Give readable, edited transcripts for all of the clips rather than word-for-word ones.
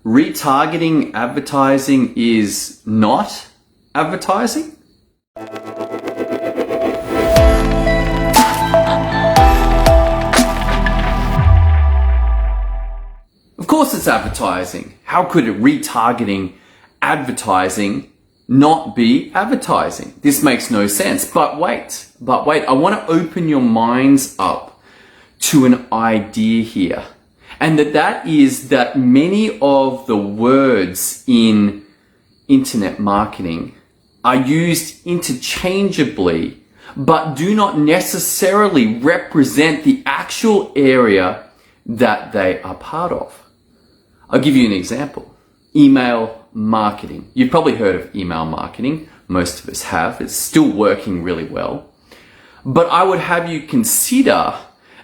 retargeting advertising is not advertising? Of course it's advertising. How could retargeting advertising not be advertising? This makes no sense. But wait, I want to open your minds up to an idea here. And that is that many of the words in internet marketing are used interchangeably, but do not necessarily represent the actual area that they are part of. I'll give you an example. Email marketing. You've probably heard of email marketing. Most of us have. It's still working really well. But I would have you consider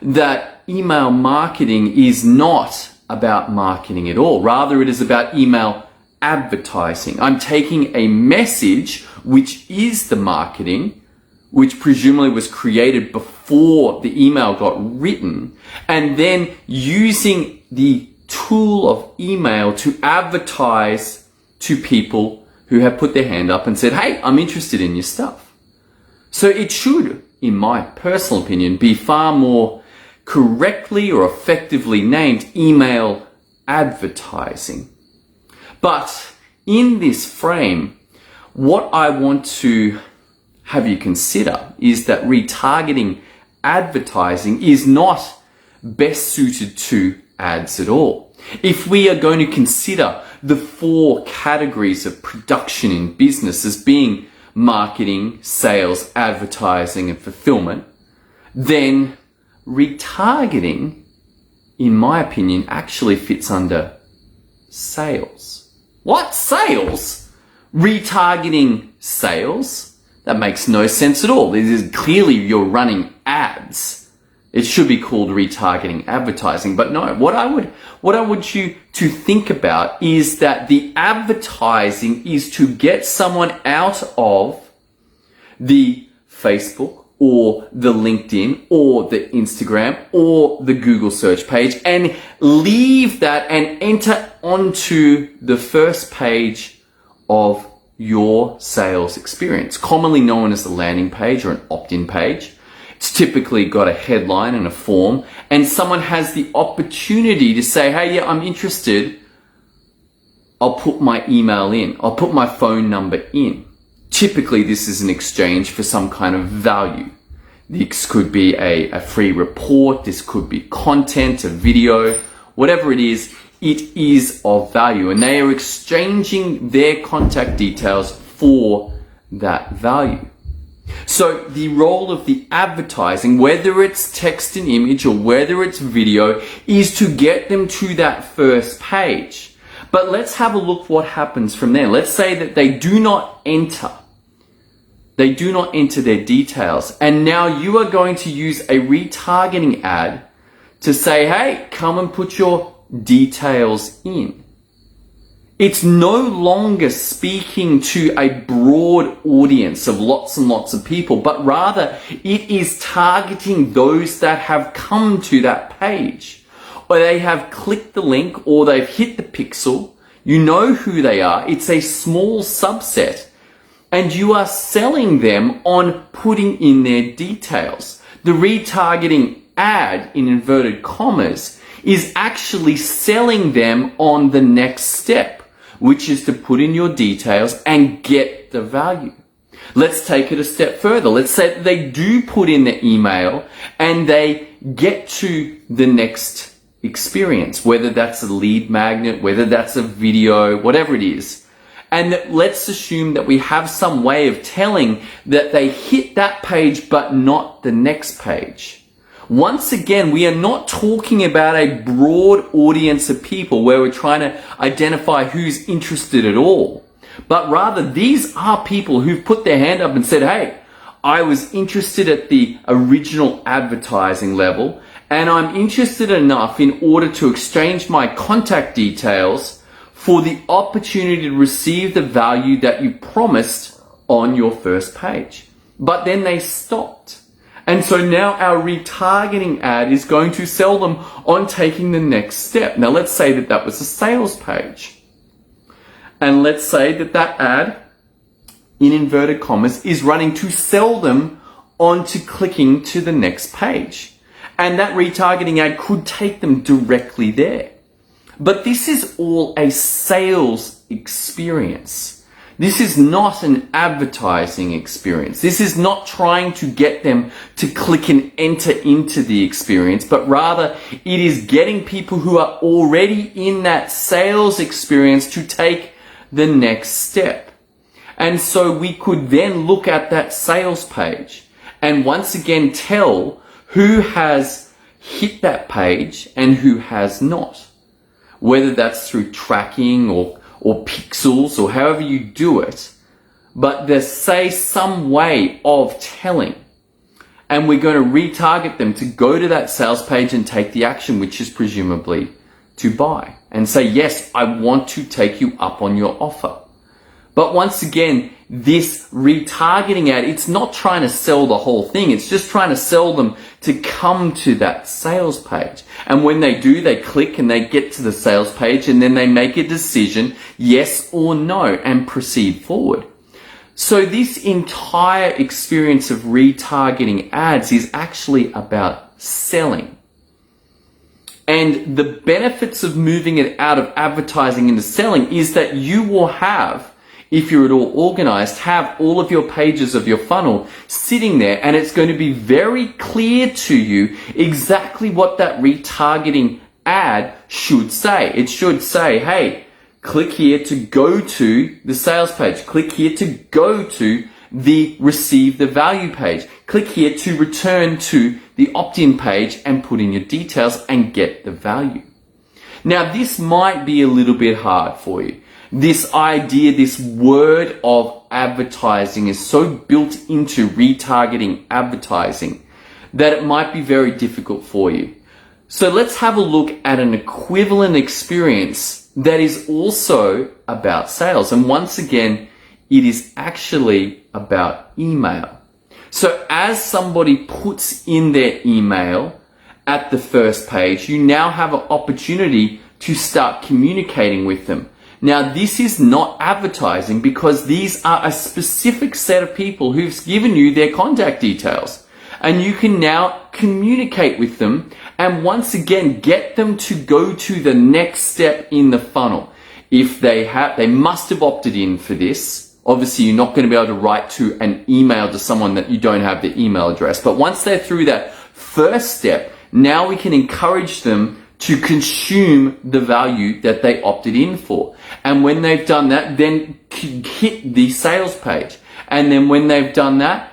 that email marketing is not about marketing at all. Rather, it is about email advertising. I'm taking a message, which is the marketing, which presumably was created before the email got written, and then using the tool of email to advertise to people who have put their hand up and said, hey, I'm interested in your stuff. So it should, in my personal opinion, be far more correctly or effectively named email advertising. But in this frame, what I want to have you consider is that retargeting advertising is not best suited to ads at all. If we are going to consider the 4 categories of production in business as being marketing, sales, advertising, and fulfillment, then retargeting, in my opinion, actually fits under sales. What? Sales? Retargeting sales? That makes no sense at all. This is clearly you're running ads. It should be called retargeting advertising. But no, what I want you to think about is that the advertising is to get someone out of the Facebook or the LinkedIn or the Instagram or the Google search page and leave that and enter onto the first page of your sales experience, commonly known as the landing page or an opt-in page. It's typically got a headline and a form, and someone has the opportunity to say, hey, yeah, I'm interested. I'll put my email in. I'll put my phone number in. Typically, this is an exchange for some kind of value. This could be a free report. This could be content, a video, whatever it is of value. And they are exchanging their contact details for that value. So the role of the advertising, whether it's text and image or whether it's video, is to get them to that first page. But let's have a look what happens from there. Let's say that they do not enter their details. And now you are going to use a retargeting ad to say, hey, come and put your details in. It's no longer speaking to a broad audience of lots and lots of people, but rather it is targeting those that have come to that page, or they have clicked the link, or they've hit the pixel. You know who they are. It's a small subset, and you are selling them on putting in their details. The retargeting ad, in inverted commas, is actually selling them on the next step, which is to put in your details and get the value. Let's take it a step further. Let's say that they do put in the email and they get to the next experience, whether that's a lead magnet, whether that's a video, whatever it is. And let's assume that we have some way of telling that they hit that page but not the next page. Once again, we are not talking about a broad audience of people where we're trying to identify who's interested at all. But rather, these are people who've put their hand up and said, hey, I was interested at the original advertising level, and I'm interested enough in order to exchange my contact details for the opportunity to receive the value that you promised on your first page. But then they stopped. And so now our retargeting ad is going to sell them on taking the next step. Now let's say that that was a sales page. And let's say that that ad, in inverted commas, is running to sell them onto clicking to the next page. And that retargeting ad could take them directly there. But this is all a sales experience. This is not an advertising experience. This is not trying to get them to click and enter into the experience, but rather it is getting people who are already in that sales experience to take the next step. And so we could then look at that sales page and once again tell who has hit that page and who has not. Whether that's through tracking or pixels or however you do it, but there's some way of telling. And we're going to retarget them to go to that sales page and take the action, which is presumably to buy and say, yes, I want to take you up on your offer. But once again, this retargeting ad, it's not trying to sell the whole thing. It's just trying to sell them to come to that sales page. And when they do, they click and they get to the sales page and then they make a decision, yes or no, and proceed forward. So this entire experience of retargeting ads is actually about selling. And the benefits of moving it out of advertising into selling is that you will have, if you're at all organized, have all of your pages of your funnel sitting there, and it's going to be very clear to you exactly what that retargeting ad should say. It should say, hey, click here to go to the sales page. Click here to go to the receive the value page. Click here to return to the opt-in page and put in your details and get the value. Now, this might be a little bit hard for you. This idea, this word of advertising is so built into retargeting advertising that it might be very difficult for you. So let's have a look at an equivalent experience that is also about sales. And once again, it is actually about email. So as somebody puts in their email at the first page, you now have an opportunity to start communicating with them. Now, this is not advertising because these are a specific set of people who've given you their contact details. And you can now communicate with them and once again get them to go to the next step in the funnel. If they must have opted in for this. Obviously, you're not going to be able to write to an email to someone that you don't have their email address. But once they're through that first step, now we can encourage them to consume the value that they opted in for. And when they've done that, then hit the sales page. And then when they've done that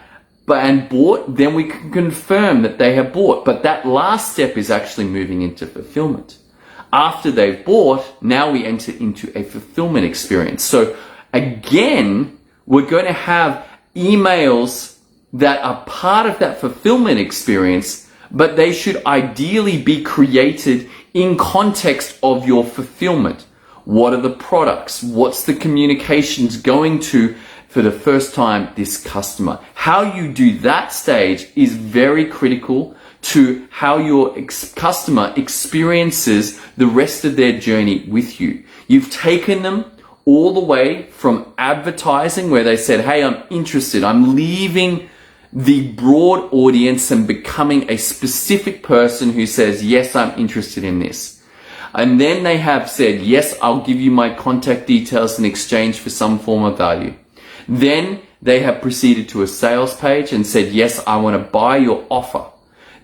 and bought, then we can confirm that they have bought. But that last step is actually moving into fulfillment. After they've bought, now we enter into a fulfillment experience. So again, we're going to have emails that are part of that fulfillment experience, but they should ideally be created in context of your fulfillment. What are the products? What's the communications going to for the first time this customer? How you do that stage is very critical to how your customer experiences the rest of their journey with you. You've taken them all the way from advertising where they said, hey, I'm interested. I'm leaving the broad audience and becoming a specific person who says, yes, I'm interested in this. And then they have said, yes, I'll give you my contact details in exchange for some form of value. Then they have proceeded to a sales page and said, yes, I want to buy your offer.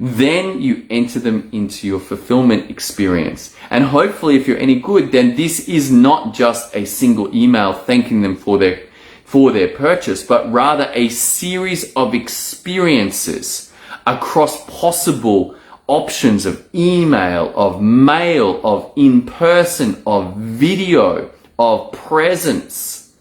Then you enter them into your fulfillment experience. And hopefully, if you're any good, then this is not just a single email thanking them for their purchase, but rather a series of experiences across possible options of email, of mail, of in-person, of video, of presence,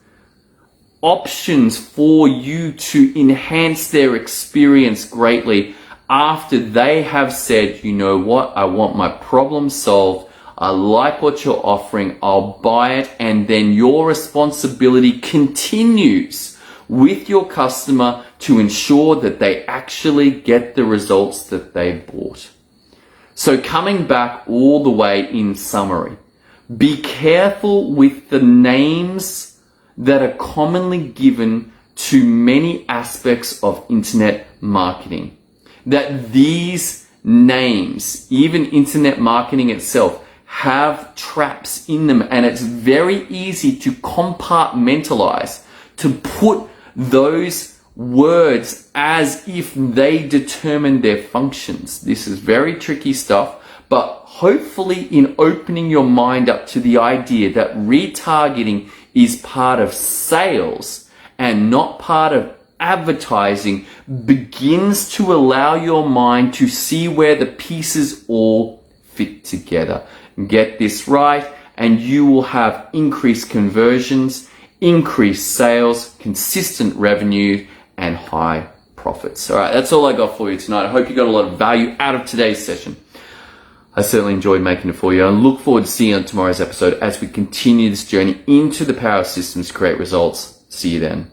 options for you to enhance their experience greatly after they have said, you know what, I want my problem solved. I like what you're offering. I'll buy it. And then your responsibility continues with your customer to ensure that they actually get the results that they bought. So coming back all the way in summary, be careful with the names that are commonly given to many aspects of internet marketing. That these names, even internet marketing itself, have traps in them, and it's very easy to compartmentalize, to put those words as if they determine their functions. This is very tricky stuff, but hopefully in opening your mind up to the idea that retargeting is part of sales and not part of advertising begins to allow your mind to see where the pieces all fit together. Get this right and you will have increased conversions, increased sales, consistent revenue, and high profits. All right, that's all I got for you tonight. I hope you got a lot of value out of today's session. I certainly enjoyed making it for you. I look forward to seeing you on tomorrow's episode as we continue this journey into the power of systems to create results. See you then.